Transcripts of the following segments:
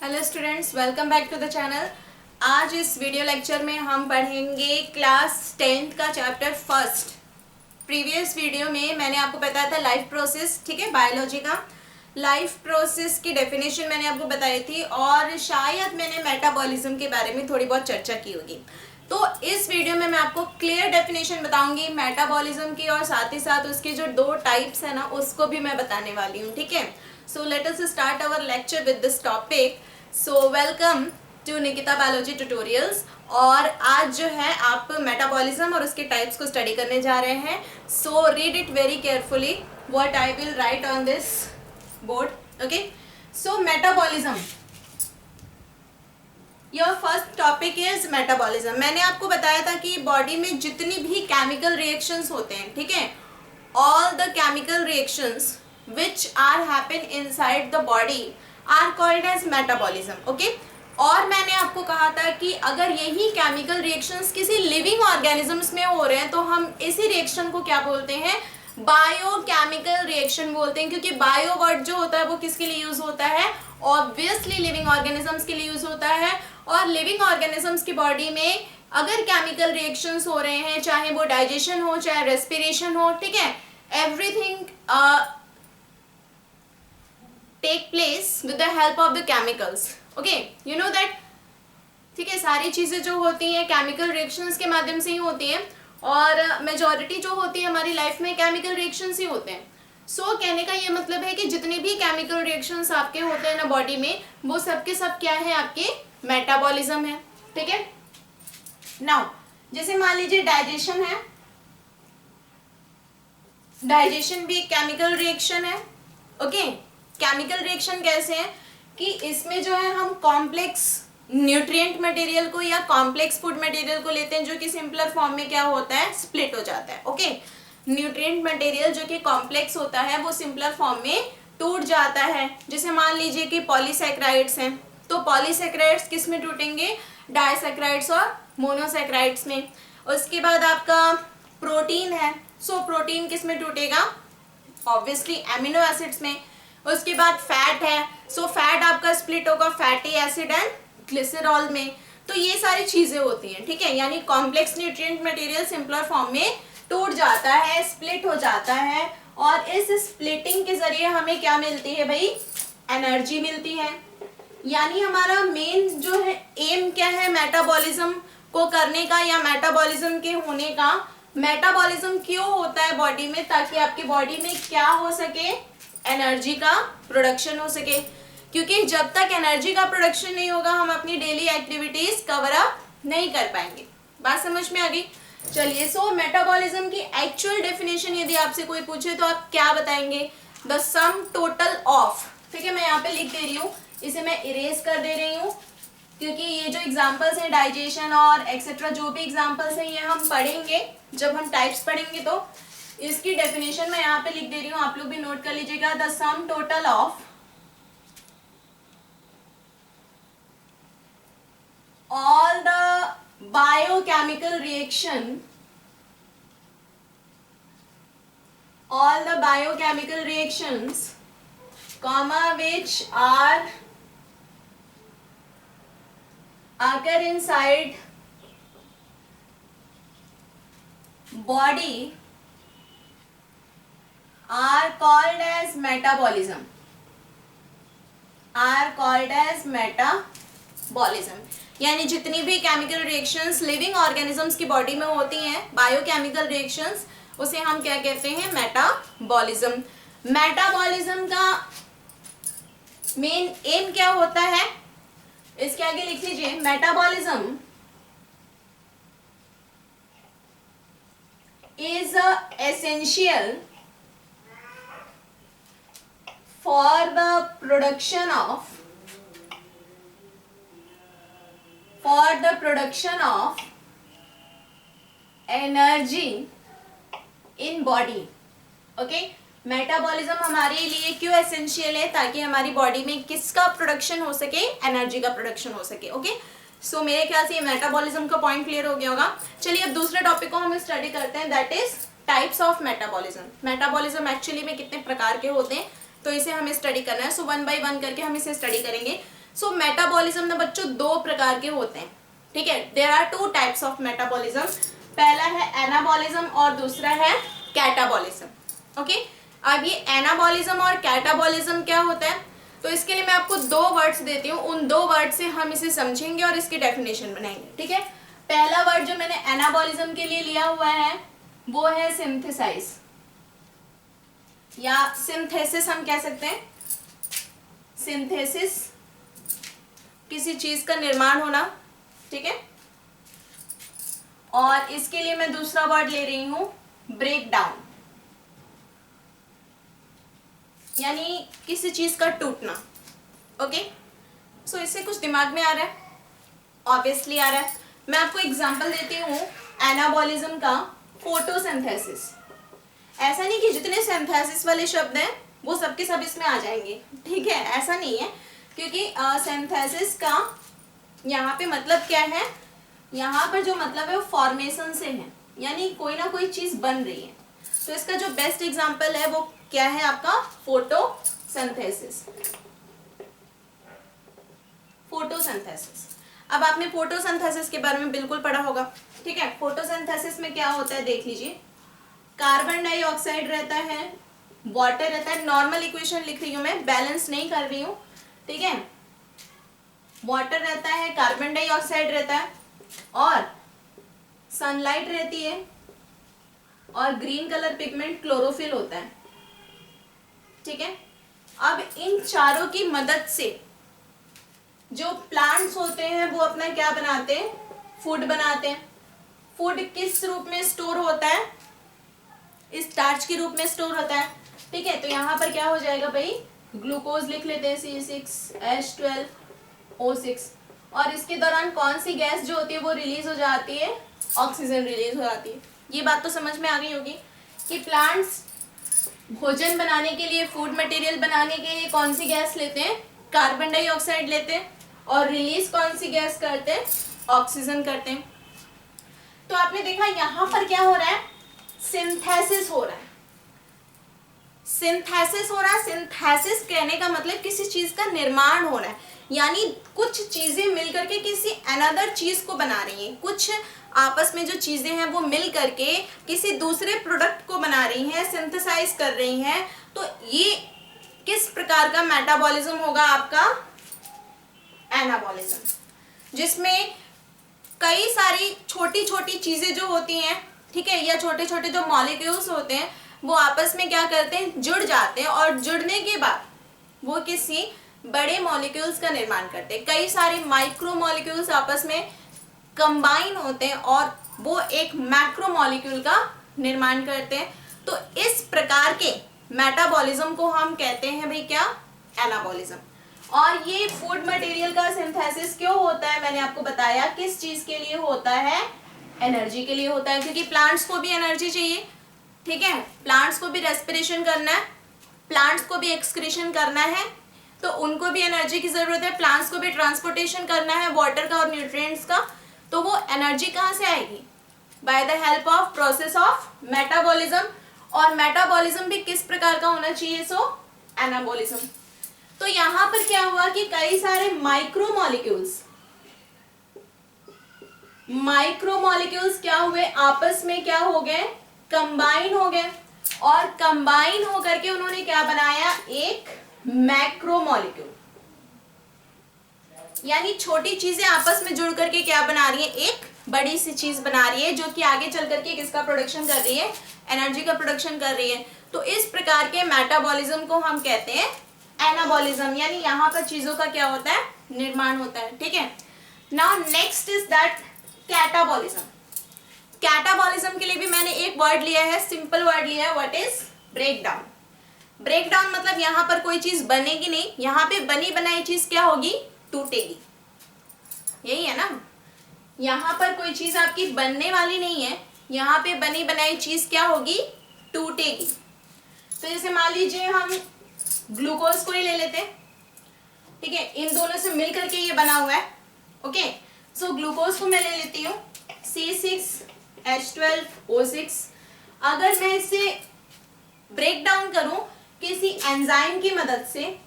Hello students, welcome back to the channel. आज इस video lecture में हम पढ़ेंगे क्लास 10th का चैप्टर फर्स्ट। प्रीवियस वीडियो में मैंने आपको बताया था लाइफ प्रोसेस, ठीक है, बायोलॉजी का लाइफ प्रोसेस की डेफिनेशन मैंने आपको बताई थी और शायद मैंने मेटाबॉलिज्म के बारे में थोड़ी बहुत चर्चा की होगी। तो इस वीडियो में मैं आपको क्लियर डेफिनेशन बताऊंगी मेटाबॉलिज्म की और साथ ही साथ उसके जो दो टाइप्स है ना उसको भी मैं बताने वाली हूँ, ठीक है। So let us start our lecture with this topic. So welcome to Nikita biology tutorials. और आज जो है आप मेटाबॉलिज्म और उसके टाइप्स को स्टडी करने जा रहे हैं। So read it very carefully what I will write on this board. Okay, so metabolism, your first topic is metabolism. मैंने आपको बताया था कि बॉडी में जितनी भी केमिकल रिएक्शंस होते हैं, ठीक है, all the chemical reactions which are happen inside the body are called as metabolism. okay? और मैंने आपको कहा था कि अगर यही केमिकल रिएक्शंस किसी लिविंग ऑर्गेनिजम्स में हो रहे हैं तो हम इसी रिएक्शन को क्या बोलते हैं, बायोकेमिकल रिएक्शन बोलते हैं। क्योंकि बायो वर्ड जो होता है वो किसके लिए यूज होता है, ऑब्वियसली लिविंग ऑर्गेनिजम्स के लिए यूज होता है। और लिविंग ऑर्गेनिजम्स की बॉडी में अगर केमिकल रिएक्शंस हो रहे हैं, चाहे वो डाइजेशन हो चाहे रेस्पिरेशन हो, ठीक है, everything take place with the help of the chemicals. okay, you know that, ठीक है, सारी चीजें जो होती हैं केमिकल रिएक्शंस के माध्यम से ही होती हैं और मेजॉरिटी जो होती है हमारी लाइफ में केमिकल रिएक्शंस ही होते हैं। सो कहने का ये मतलब है कि जितने भी केमिकल रिएक्शंस आपके होते हैं ना बॉडी में, वो सब के सब क्या है, आपके मेटाबॉलिज्म है, ठीक है। नाउ जैसे मान लीजिए डाइजेशन है, डाइजेशन भी एक केमिकल रिएक्शन है। ओके, केमिकल रिएक्शन कैसे है कि इसमें जो है हम कॉम्प्लेक्स न्यूट्रिएंट मटेरियल को या कॉम्प्लेक्स फूड मटेरियल को लेते हैं जो कि सिंपलर फॉर्म में क्या होता है, स्प्लिट हो जाता है। ओके, न्यूट्रिएंट मटेरियल जो कि कॉम्प्लेक्स होता है वो सिंपलर फॉर्म में टूट जाता है। जैसे मान लीजिए कि पॉलीसैकेराइड्स हैं, तो पॉलीसैकेराइड्स किस में टूटेंगे, डाइसैकेराइड्स और मोनोसैकेराइड्स में। उसके बाद आपका प्रोटीन है, सो प्रोटीन किस में टूटेगा, ऑब्वियसली एमिनो एसिड्स में। उसके बाद फैट है, सो फैट आपका स्प्लिट होगा फैटी एसिड एंड ग्लिसरॉल में। तो ये सारी चीजें होती हैं, ठीक है, यानी complex nutrient material simpler form में टूट जाता है, स्प्लिट हो जाता है और इस स्प्लिटिंग के जरिए हमें क्या मिलती है भाई, एनर्जी मिलती है। यानी हमारा मेन जो है एम क्या है मेटाबॉलिज्म को करने का या मेटाबॉलिज्म के होने का। मेटाबॉलिज्म क्यों होता है बॉडी में, ताकि आपकी बॉडी में क्या हो सके, एनर्जी का प्रोडक्शन हो सके। क्योंकि जब तक एनर्जी का प्रोडक्शन नहीं होगा हम अपनी डेली एक्टिविटीज कवर अप नहीं कर पाएंगे। बात समझ में आ गई। चलिए, सो मेटाबॉलिज्म की एक्चुअल डेफिनेशन यदि आपसे कोई पूछे तो आप क्या बताएंगे, द सम टोटल ऑफ, ठीक है, मैं यहाँ पे लिख दे रही हूँ, इसे मैं इरेज कर दे रही हूँ क्योंकि ये जो एग्जाम्पल्स हैं डाइजेशन और एक्सेट्रा जो भी एग्जाम्पल्स हैं ये हम पढ़ेंगे जब हम टाइप्स पढ़ेंगे। तो इसकी डेफिनेशन मैं यहाँ पे लिख दे रही हूँ, आप लोग भी नोट कर लीजिएगा। The sum total of all the biochemical reaction, all the biochemical reactions, comma, which are occur inside body are called as metabolism, are called as metabolism। यानी जितनी भी केमिकल रिएक्शंस लिविंग ऑर्गेनिजम्स की body में होती हैं, biochemical reactions, उसे हम क्या कहते हैं, मेटाबॉलिज्म। मेटाबॉलिज्म का मेन एम क्या होता है, इसके आगे लिख लीजिए, metabolism is essential for the production of energy in body। Okay, metabolism हमारे लिए क्यों एसेंशियल है, ताकि हमारी बॉडी में किसका प्रोडक्शन हो सके, एनर्जी का प्रोडक्शन हो सके। ओके, सो मेरे ख्याल से ये मेटाबॉलिज्म का पॉइंट क्लियर हो गया होगा। चलिए अब दूसरे टॉपिक को हम स्टडी करते हैं, that is types of metabolism. Metabolism actually में कितने प्रकार के होते हैं तो इसे हमें स्टडी करना है। सो वन बाय वन करके हम इसे स्टडी करेंगे। सो मेटाबॉलिज्म ना बच्चों दो प्रकार के होते हैं, ठीक है। There are two types of metabolism, पहला है एनाबॉलिज्म और दूसरा है कैटाबॉलिज्म। ओके, अब ये एनाबॉलिज्म और कैटाबॉलिज्म क्या होता है, तो इसके लिए मैं आपको दो वर्ड्स देती हूँ, उन दो वर्ड से हम इसे समझेंगे और इसकी डेफिनेशन बनाएंगे, ठीक है। पहला वर्ड जो मैंने एनाबॉलिज्म के लिए लिया हुआ है वो है सिंथेसाइज या सिंथेसिस हम कह सकते हैं। सिंथेसिस किसी चीज का निर्माण होना, ठीक है। और इसके लिए मैं दूसरा वर्ड ले रही हूं ब्रेक डाउन, यानी किसी चीज का टूटना। ओके, सो इससे कुछ दिमाग में आ रहा है, ऑब्वियसली आ रहा है। मैं आपको एग्जांपल देती हूँ एनाबॉलिज्म का, फोटोसिंथेसिस। ऐसा नहीं कि जितने सिंथेसिस वाले शब्द हैं वो सबके सब इसमें आ जाएंगे, ठीक है, ऐसा नहीं है, क्योंकि सिंथेसिस का यहाँ पे मतलब क्या है, यहाँ पर जो मतलब है वो फॉर्मेशन से है, यानी कोई ना कोई चीज बन रही है। तो इसका जो बेस्ट एग्जांपल है वो क्या है आपका, फोटोसिंथेसिस। फोटोसिंथेसिस, अब आपने फोटोसिंथेसिस के बारे में बिल्कुल पढ़ा होगा, ठीक है। फोटोसिंथेसिस में क्या होता है देख लीजिए, कार्बन डाइऑक्साइड रहता है, वाटर रहता है, नॉर्मल इक्वेशन लिख रही हूं मैं, बैलेंस नहीं कर रही हूं, ठीक है। वाटर रहता है, कार्बन डाइऑक्साइड रहता है और सनलाइट रहती है और ग्रीन कलर पिगमेंट क्लोरोफिल होता है, ठीक है। अब इन चारों की मदद से जो प्लांट्स होते हैं वो अपना क्या बनाते हैं, फूड बनाते हैं। फूड किस रूप में स्टोर होता है, स्टार्च के रूप में स्टोर होता है, ठीक है। तो यहाँ पर क्या हो जाएगा भाई, ग्लूकोज लिख लेते हैं C6H12O6, और इसके दौरान कौन सी गैस जो होती है वो रिलीज हो जाती है, ऑक्सीजन रिलीज हो जाती है। ये बात तो समझ में आ गई होगी कि प्लांट्स भोजन बनाने के लिए, फूड मटेरियल बनाने के लिए कौन सी गैस लेते हैं, कार्बन डाइऑक्साइड लेते हैं, और रिलीज कौन सी गैस करते हैं, ऑक्सीजन करते हैं। तो आपने देखा यहाँ पर क्या हो रहा है, सिंथेसिस हो रहा है। सिंथेसिस हो रहा है, सिंथेसिस कहने का मतलब किसी चीज का निर्माण हो रहा है, यानी कुछ चीजें मिलकर के किसी अनदर चीज को बना रही हैं, कुछ आपस में जो चीजें हैं वो मिल करके किसी दूसरे प्रोडक्ट को बना रही हैं, सिंथेसाइज कर रही हैं। तो ये किस प्रकार का मेटाबॉलिज्म होगा आपका, एनाबॉलिज्म, जिसमें कई सारी छोटी छोटी चीजें जो होती हैं, ठीक है, या छोटे छोटे जो मॉलिक्यूल्स होते हैं वो आपस में क्या करते हैं, जुड़ जाते हैं, और जुड़ने के बाद वो किसी बड़े मॉलिक्यूल्स का निर्माण करते हैं। कई सारे माइक्रो मॉलिक्यूल्स आपस में कंबाइन होते हैं और वो एक मैक्रो मॉलिक्यूल का निर्माण करते हैं। तो इस प्रकार के मेटाबॉलिज्म को हम कहते हैं भाई क्या, एनाबॉलिज्म। और ये फूड मटेरियल का सिंथेसिस क्यों होता है, मैंने आपको बताया किस चीज के लिए होता है, एनर्जी के लिए होता है, क्योंकि प्लांट्स को भी एनर्जी चाहिए, ठीक है। प्लांट्स को भी रेस्पिरेशन करना है, प्लांट्स को भी एक्सक्रीशन करना है, तो उनको भी एनर्जी की जरूरत है। प्लांट्स को भी ट्रांसपोर्टेशन करना है वाटर का और न्यूट्रिएंट्स का, तो वो एनर्जी कहाँ से आएगी, by the help of process of metabolism. और मेटाबॉलिज्म भी किस प्रकार का होना चाहिए, सो एनाबॉलिज्म। तो यहाँ पर क्या हुआ कि कई सारे माइक्रोमोलिक्यूल्स क्या हुए, आपस में क्या हो गए, कंबाइन हो गए, और कंबाइन होकर के उन्होंने क्या बनाया, एक मैक्रोमोलिक्यूल, यानी छोटी चीजें आपस में जुड़ करके क्या बना रही है, एक बड़ी सी चीज बना रही है, जो कि आगे चल करके किसका प्रोडक्शन कर रही है, एनर्जी का प्रोडक्शन कर रही है। तो इस प्रकार के मेटाबॉलिज्म को हम कहते हैं एनाबॉलिज्म, यानी यहाँ पर चीजों का क्या होता है, निर्माण होता है, ठीक है। Now next is that catabolism. Catabolism के लिए भी मैंने एक वर्ड लिया है, सिंपल वर्ड लिया है, what is, break down. Break down मतलब यहाँ पर कोई चीज बनेगी नहीं, यहाँ पे बनी बनाई चीज क्या होगी, टूटेगी, यही है ना। यहाँ पर कोई चीज आपकी बनने वाली नहीं है, यहाँ पे बनी बनाई चीज क्या होगी, टूटेगी। तो जैसे मान लीजिए हम ग्लूकोज को ही ले लेते हैं, ठीक है, इन दोनों से मिल करके ये बना हुआ है, ओके। सो ग्लूकोज को मैं ले लेती हूँ C6H12O6। अगर मैं इसे ब्रेक डाउन करूं किसी एंजाइम की मदद से,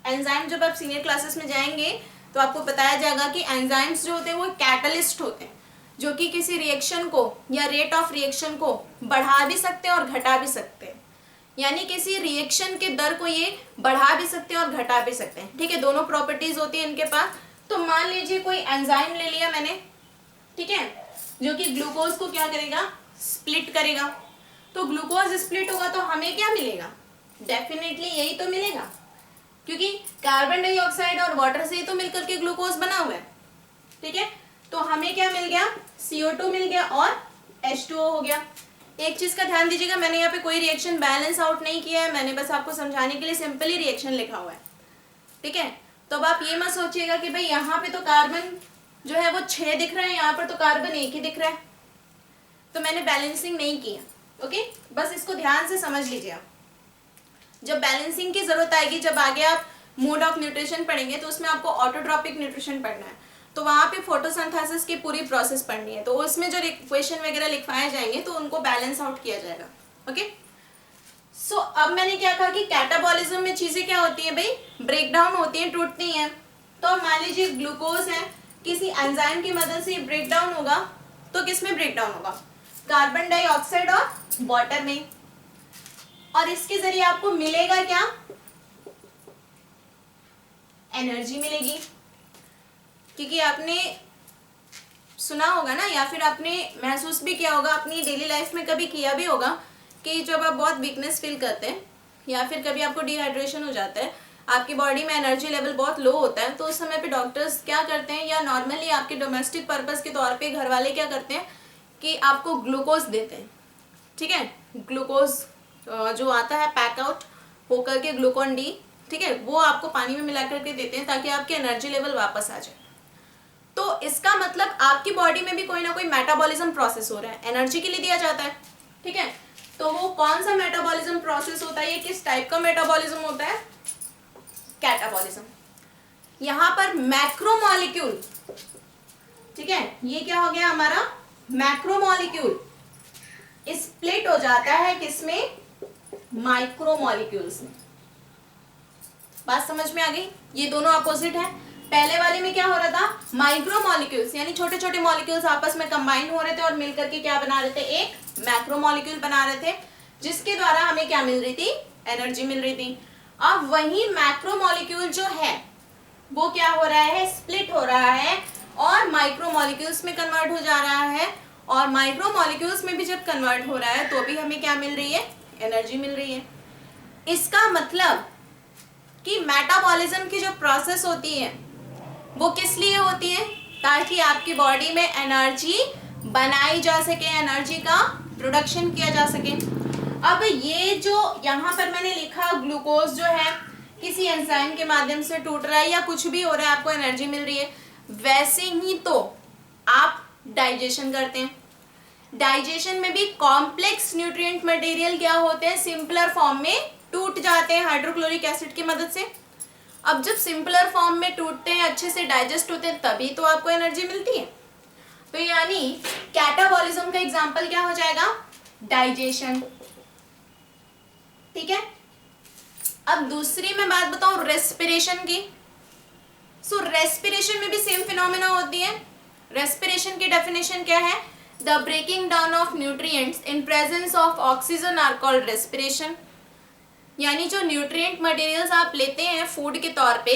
एंजाइम जब आप सीनियर क्लासेस में जाएंगे तो आपको बताया जाएगा कि एंजाइम्स जो होते हैं वो कैटलिस्ट होते हैं, जो कि किसी रिएक्शन को या रेट ऑफ रिएक्शन को बढ़ा भी सकते हैं और घटा भी सकते हैं। यानी किसी रिएक्शन के दर को ये बढ़ा भी सकते हैं और घटा भी सकते हैं। ठीक है, दोनों प्रॉपर्टीज होती है इनके पास। तो मान लीजिए कोई एंजाइम ले लिया मैंने, ठीक है, जो कि ग्लूकोज को क्या करेगा, स्प्लिट करेगा। तो ग्लूकोज स्प्लिट होगा तो हमें क्या मिलेगा, डेफिनेटली यही तो मिलेगा, क्योंकि कार्बन डाइऑक्साइड और वाटर से ही तो मिलकर के ग्लूकोज बना हुआ है। ठीक है, तो हमें क्या मिल गया, CO2 मिल गया और H2O हो गया। एक चीज का ध्यान दीजिएगा, मैंने यहाँ पे कोई रिएक्शन बैलेंस आउट नहीं किया है, मैंने बस आपको समझाने के लिए सिंपली रिएक्शन लिखा हुआ है। ठीक है, तो अब आप ये मत सोचिएगा कि भाई यहाँ पे तो कार्बन जो है वो 6 दिख रहा है, यहाँ पर तो कार्बन 1 ही दिख रहा है, तो मैंने बैलेंसिंग नहीं किया। ओके, बस इसको ध्यान से समझ लीजिए आप। जब बैलेंसिंग की जरूरत आएगी, जब आगे आप मोड ऑफ न्यूट्रिशन पढ़ेंगे तो उसमें आपको ऑटोट्रॉपिक न्यूट्रिशन पढ़ना है, तो वहाँ पे फोटोसिंथेसिस की पूरी प्रोसेस पढ़नी है, तो उसमें जो इक्वेशन वगैरह लिखवाए जाएंगे तो उनको बैलेंस आउट किया जाएगा। ओके, सो अब मैंने क्या कहा कि कैटाबॉलिज्म में चीजें क्या होती है भाई, ब्रेक डाउन होती हैं, टूटती हैं। तो मान लीजिए ग्लूकोज है, किसी एंजाइम की मदद से ब्रेक डाउन होगा, तो किस में ब्रेक डाउन होगा, कार्बन डाइऑक्साइड और वाटर में, और इसके जरिए आपको मिलेगा क्या, एनर्जी मिलेगी। क्योंकि आपने सुना होगा ना, या फिर आपने महसूस भी किया होगा, अपनी डेली लाइफ में कभी किया भी होगा कि जब आप बहुत वीकनेस फील करते हैं या फिर कभी आपको डिहाइड्रेशन हो जाता है, आपकी बॉडी में एनर्जी लेवल बहुत लो होता है, तो उस समय पे डॉक्टर्स क्या करते हैं, या नॉर्मली आपके डोमेस्टिक पर्पस के तौर पे घर वाले क्या करते हैं कि आपको ग्लूकोज देते हैं। ठीक है, ग्लूकोज जो आता है पैक आउट होकर के, ग्लूकोन डी, ठीक है, वो आपको पानी में मिला करके देते हैं ताकि आपकी एनर्जी लेवल वापस आ जाए। तो इसका मतलब आपकी बॉडी में भी कोई ना कोई मेटाबॉलिज्म प्रोसेस हो रहा है, एनर्जी के लिए दिया जाता है। ठीक है, तो वो कौन सा मेटाबॉलिज्म प्रोसेस होता है, ये किस टाइप का मेटाबॉलिज्म होता है, कैटाबॉलिज्म। यहाँ पर मैक्रोमोलिक्यूल, ठीक है, ये क्या हो गया हमारा, मैक्रोमोलिक्यूल स्प्लिट हो जाता है किसमें, माइक्रोमोलिक्यूल्स में। बात समझ में आ गई, ये दोनों अपोजिट है। पहले वाले में क्या हो रहा था, माइक्रोमोलिक्यूल्स यानी छोटे छोटे मॉलिक्यूल्स आपस में कंबाइन हो रहे थे और मिलकर के क्या बना रहे थे, एक मैक्रोमोलिक्यूल बना रहे थे, जिसके द्वारा हमें क्या मिल रही थी, एनर्जी मिल रही थी। अब वही मैक्रोमोलिक्यूल जो है वो क्या हो रहा है, स्प्लिट हो रहा है और माइक्रोमोलिक्यूल्स में कन्वर्ट हो जा रहा है, और माइक्रोमोलिक्यूल्स में भी जब कन्वर्ट हो रहा है तो भी हमें क्या मिल रही है, एनर्जी मिल रही है। इसका मतलब कि मेटाबॉलिज्म की जो प्रोसेस होती है वो किस लिए होती है, ताकि आपकी बॉडी में एनर्जी बनाई जा सके, एनर्जी का प्रोडक्शन किया जा सके। अब ये जो यहाँ पर मैंने लिखा, ग्लूकोज जो है किसी एंजाइम के माध्यम से टूट रहा है या कुछ भी हो रहा है, आपको एनर्जी मिल रही है, वैसे ही तो आप डाइजेशन करते हैं। डाइजेशन में भी कॉम्प्लेक्स न्यूट्रिएंट मटेरियल क्या होते हैं, सिंपलर फॉर्म में टूट जाते हैं हाइड्रोक्लोरिक एसिड की मदद से। अब जब सिंपलर फॉर्म में टूटते हैं, अच्छे से डाइजेस्ट होते हैं, तभी तो आपको एनर्जी मिलती है। तो यानी कैटाबॉलिज्म का एग्जांपल क्या हो जाएगा, डाइजेशन। ठीक है, अब दूसरी मैं बात बताऊं रेस्पिरेशन की। सो रेस्पिरेशन में भी सेम फिनोमेना होती है। रेस्पिरेशन की डेफिनेशन क्या है, the breaking down of nutrients in presence of oxygen are called respiration. यानी जो न्यूट्रिएंट मटेरियल्स आप लेते हैं फूड के तौर पे,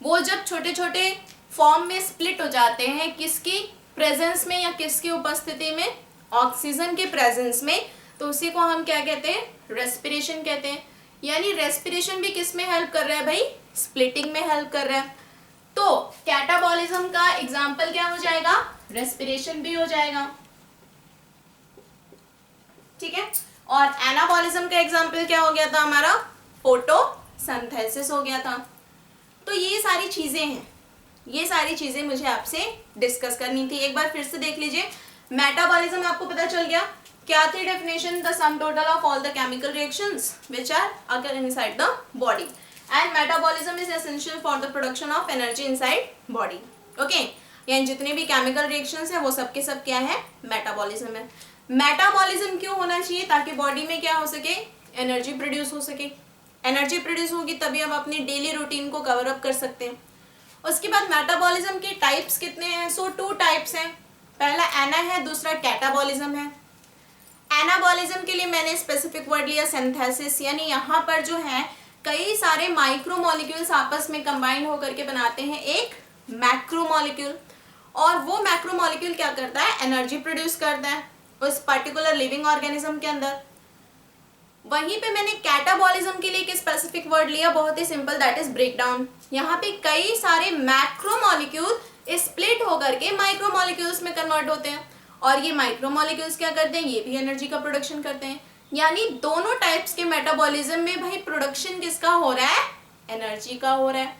वो जब छोटे छोटे फॉर्म में स्प्लिट हो जाते हैं, किसकी प्रेजेंस में या किसकी उपस्थिति में, ऑक्सीजन के प्रेजेंस में, तो उसी को हम क्या कहते हैं, रेस्पिरेशन कहते हैं। यानी रेस्पिरेशन भी किस में हेल्प कर रहा है भाई, स्प्लिटिंग में हेल्प कर रहा है। तो कैटाबॉलिज्म का एग्जाम्पल क्या हो जाएगा, रेस्पिरेशन भी हो जाएगा। ठीक है, और एनाबॉलिज्म का एग्जाम्पल क्या हो गया था हमारा, फोटोसिंथेसिस हो गया था। तो ये सारी चीजें हैं, ये सारी चीजें मुझे आपसे डिस्कस करनी थी। एक बार फिर से देख लीजिए, मेटाबॉलिज्म आपको पता चल गया, क्या थी definition, the sum total of all the chemical reactions which are occur inside the body, and metabolism is essential for the production of energy inside body. Okay, यानी जितने भी केमिकल रिएक्शंस हैं वो सब के सब क्या है, मेटाबॉलिज्म है। मेटाबॉलिज्म क्यों होना चाहिए, ताकि बॉडी में क्या हो सके, एनर्जी प्रोड्यूस हो सके। एनर्जी प्रोड्यूस होगी तभी हम अपनी डेली रूटीन को कवर अप कर सकते हैं। उसके बाद मेटाबॉलिज्म के टाइप्स कितने हैं? सो 2 टाइप्स हैं। पहला एना है, दूसरा कैटाबॉलिज्म है। एनाबॉलिज्म के लिए मैंने स्पेसिफिक वर्ड लिया सिंथेसिस, यानी यहाँ पर जो है कई सारे माइक्रोमोलिक्यूल्स आपस में कंबाइन होकर के बनाते हैं एक मैक्रोमोलिक्यूल, और वो मैक्रोमोलिक्यूल क्या करता है? एनर्जी प्रोड्यूस करता है उस पर्टिकुलर लिविंग ऑर्गेनिज्म के अंदर। वहीं पे मैंने कैटाबॉलिज्म के लिए एक स्पेसिफिक वर्ड लिया, बहुत ही सिंपल, दैट इज ब्रेकडाउन। यहाँ पे कई सारे मैक्रोमोलिक्यूल स्प्लिट होकर के माइक्रोमोलिक्यूल्स में कन्वर्ट होते हैं, और ये माइक्रोमोलिक्यूल्स क्या करते हैं? ये भी एनर्जी का प्रोडक्शन करते हैं। यानी दोनों टाइप्स के मेटाबॉलिज्म में भाई प्रोडक्शन किसका हो रहा है? एनर्जी का हो रहा है।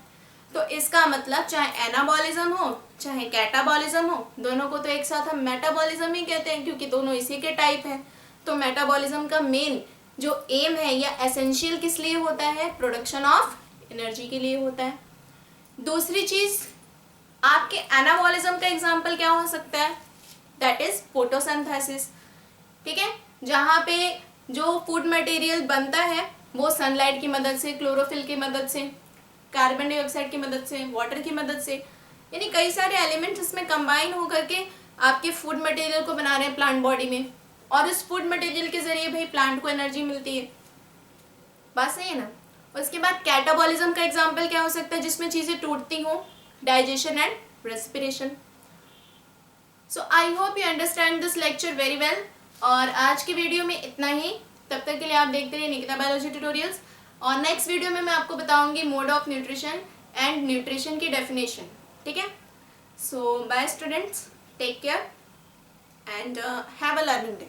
तो इसका मतलब चाहे एनाबॉलिज्म हो चाहे कैटाबॉलिज्म हो, दोनों को तो एक साथ हम मेटाबॉलिज्म ही कहते हैं, क्योंकि दोनों इसी के टाइप हैं। तो मेटाबॉलिज्म का मेन जो एम है या एसेंशियल किस लिए होता है? प्रोडक्शन ऑफ एनर्जी के लिए होता है। दूसरी चीज, आपके एनाबॉलिज्म का एग्जांपल क्या हो सकता है? That is photosynthesis. ठीक है, जहाँ पे जो फूड मटेरियल बनता है वो सनलाइट की मदद से, क्लोरोफिल की मदद से, कार्बन डाइऑक्साइड की मदद से, वाटर की मदद से, यानी कई सारे एलिमेंट्स इसमें कंबाइन होकर के आपके फूड मटेरियल को बना रहे हैं प्लांट बॉडी में, और इस फूड मटेरियल के जरिए भाई प्लांट को एनर्जी मिलती है। बात सही है ना? उसके बाद कैटाबॉलिज्म का एग्जांपल क्या हो सकता है? जिसमें चीज़ें टूटती हो, digestion and respiration. So I hope you understand this lecture very well. और आज की वीडियो में इतना ही। तब तक के लिए आप देखते रहिए निकिता बायोलॉजी ट्यूटोरियल्स, और नेक्स्ट वीडियो में मैं आपको बताऊंगी mode of nutrition and nutrition की डेफिनेशन। ठीक है, so bye students, take care and have a learning day.